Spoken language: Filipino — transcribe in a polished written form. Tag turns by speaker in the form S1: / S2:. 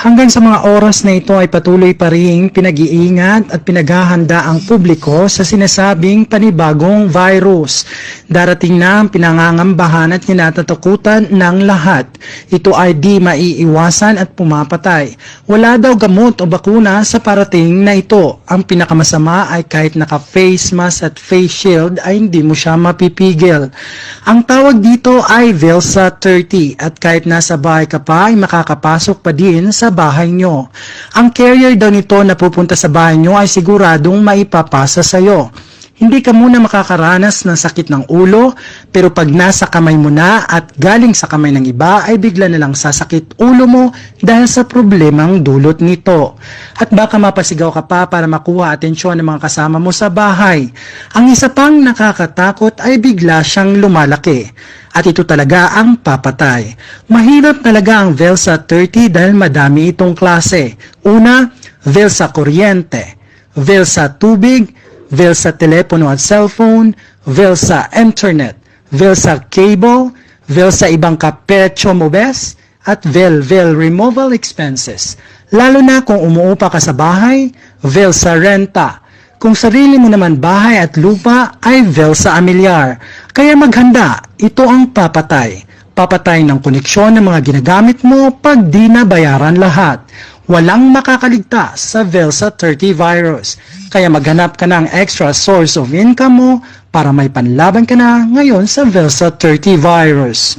S1: Hanggang sa mga oras na ito ay patuloy pa ring pinag-iingat at pinaghahanda ang publiko sa sinasabing panibagong virus. Darating na ang pinangangambahan at kinatatakutan ng lahat. Ito ay di maiiwasan at pumapatay. Wala daw gamot o bakuna sa parating na ito. Ang pinakamasama ay kahit naka-face mask at face shield ay hindi mo siya mapipigil. Ang tawag dito ay Velsa 30 at kahit nasa bahay ka pa ay makakapasok pa din sa bahay nyo. Ang carrier daw nito na pupunta sa bahay nyo ay siguradong maipapasa sa iyo. Hindi ka muna makakaranas ng sakit ng ulo, pero pag nasa kamay mo na at galing sa kamay ng iba ay bigla na lang sasakit ulo mo dahil sa problemang dulot nito. At baka mapasigaw ka pa para makuha atensyon ng mga kasama mo sa bahay. Ang isa pang nakakatakot ay bigla siyang lumalaki. At ito talaga ang papatay. Mahirap talaga ang Velsa 30 dahil madami itong klase. Una, Velsa kuryente, Velsa tubig, Velsa telepono at cellphone, Velsa internet, Velsa cable, Velsa ibang kapetyo mobes, at Vel removal expenses. Lalo na kung umuupa ka sa bahay, Velsa renta. Kung sarili mo naman bahay at lupa ay Velsa amilyar. Kaya maghanda, ito ang papatay. Papatay ng koneksyon ng mga ginagamit mo pag di na bayaran lahat. Walang makakaligtas sa Velsa 30 virus. Kaya maghanap ka ng extra source of income mo para may panlaban ka na ngayon sa Velsa 30 virus.